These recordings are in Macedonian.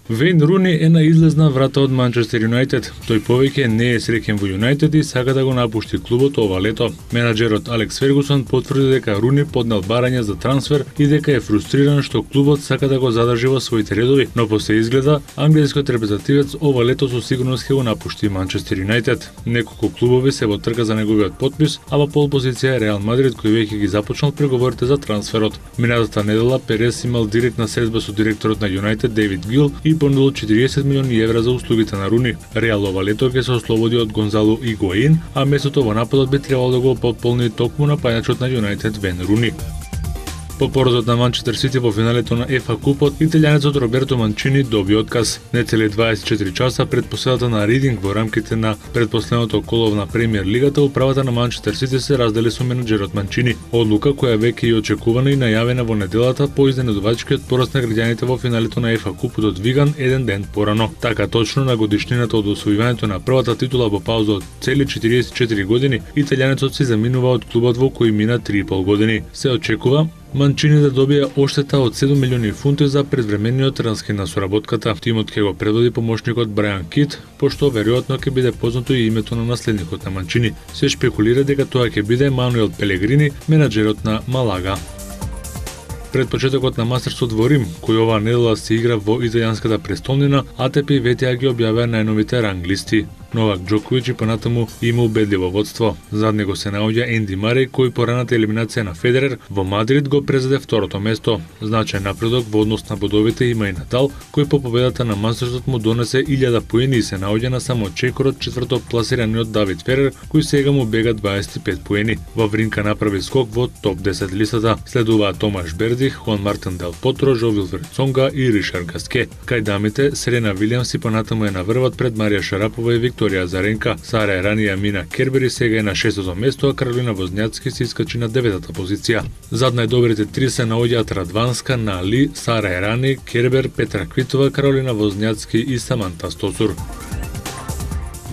Вейн Руни е на излезна врата од Манчестер Юнайтед. Тој повеќе не е среќен во Юнайтед и сака да го напушти клубот ова лето. Менаџерот Алекс Фергусон потврди дека Руни поднел барање за трансфер и дека е фрустриран што клубот сака да го задржи во своите редови, но по се изгледа англискиот репрезентативец ова лето со сигурност ќе го напушти Манчестер Юнайтед. Неколку клубови се во трка за неговиот потпис, а во пол позиција е Реал Мадрид кој веќе ги започнал преговорите за трансферот. Минатата недела Перес имал директна средба со директорот на Юнайтед Дейвид Гил и понудил 40 милиони евра за услугите на Руни. Реал ова лето ќе се ослободи од Гонзало Игуаин, а местото во нападот би требало да го потполни токму напајачот на Юнайтед Вейн Руни. По поразот на Манчестер Сити во финалето на ФА Купот, италијанецот Роберто Манчини доби отказ. Нецели 24 часа пред поседата на Ридинг во рамките на предпоследното коло на Премиер Лигата, управата на Манчестер Сити се раздели со менаџерот Манчини. Одлука која веќе и очекувана и најавена во неделата по изненадувачкиот пораз на граѓаните во финалето на ФА Купот од Виган еден ден порано. Така точно на годишнината од освојувањето на првата титула во пауза од цели 44 години, италијанецот се заминува од клубот во кој мина 3,5 години. Се очекува Манчини да добие оштета од 7 милиони фунти за предвремениот раскин на соработката. Тимот ќе го предводи помошникот Брајан Кит, пошто веројатно ќе биде познато и името на наследникот на Манчини. Се шпекулира дека тоа ќе биде Мануел Пелегрини, менаџерот на Малага. Пред почетокот на мастерствот во Рим, кој оваа недела се игра во италијанската престолнина, АТП ВТА ги објавија најновите ранглисти. Новак Џоковиќ и понатаму има убедливо водство. Зад него се наоѓа Енди Мареј, кој по раната елиминација на Федерер во Мадрид го презеде второто место. Значај напредок во однос на бодовите има и Надал, кој по победата на мастерствот му донесе 1000 поени и се наоѓа на само чекор од четврто пласираниот Давид Ферер, кој сега му бега 25 поени. Вавринка направи скок во топ 10 листата. Следуваат Томаш Бердих, Хуан Мартин Дел Потро, Жо Вилфред Цонга и Ришар Гаске. Кај дамите, Серена Вилијамс и понатаму е на врвот пред Марија Шарапова и Викторија Заренка. Сара Еранија мина Кербери сега е на 6-то место, а Каролина Возњацки се искачи на 9-та позиција. Зад најдобрите три се наоѓаат Радванска, Нали, Сара Ерани, Кербер, Петра Квитова, Каролина Возњацки и Саманта Стосур.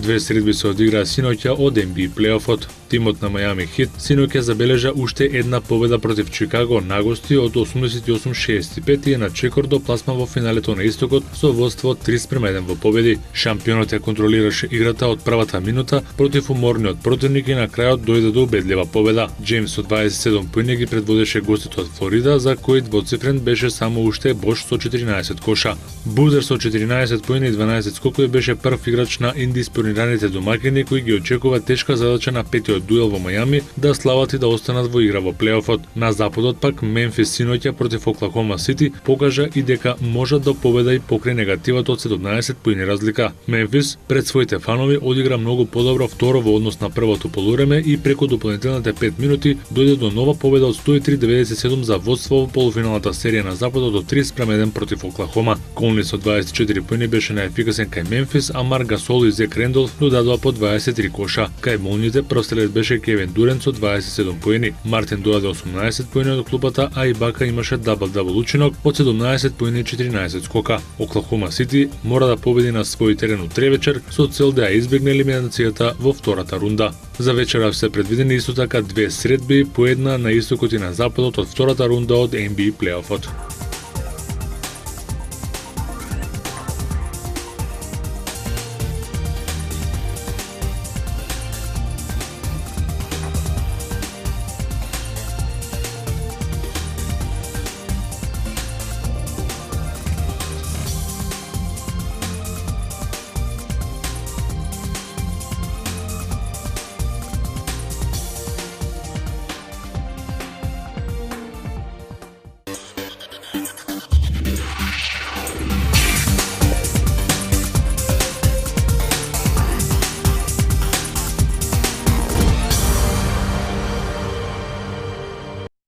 Две средби се одиграа синоќа од NBA плейофот. Тимот на Мајами Хит синоќа забележа уште една победа против Чикаго на гости од 88-65 и е на чекор до пласма во финалето на Истокот со водство 3:1 во победи. Шампионот ја контролираше играта од првата минута против уморниот противник и на крајот дојде до убедлива победа. Джеймс со 27 поени ги предводеше гостите од Флорида, за кој двоцифрен беше само уште Бош со 14 коша. Бузер со 14 поени и 12 скокови беше прв играч на индисципlinираните домакини кои ги очекува тешка задача на петиот дуел во Мајами да слават и да останат во игра во плейофот. На западот пак Мемфис синоќа против Оклахома Сити покажа и дека можат да победа и покрај негативот од 17 поени разлика. Мемфис пред своите фанови одигра многу подобро второ во однос на првото полувреме и преку дополнителните 5 минути дојде до нова победа од 103-97 за водство во полуфиналната серија на западот од 30:1 против Оклахома. Конли со 24 поени беше најефикасен кај Мемфис, а Марк Гасол и Зек Рендолф додадоа по 23 коша. Кај молните прострелет беше Кевин Дурент со 27 поени. Мартин додаде 18 поени од клубата, а Ибака имаше дабл учинок од 17 поени и 14 скока. Оклахома Сити мора да победи на свој терен утре вечер со цел да ја избегне елиминацијата во втората рунда. За вечера се предвидени исто така две средби, по една на истокот и на западот од втората рунда од NBA плейофот.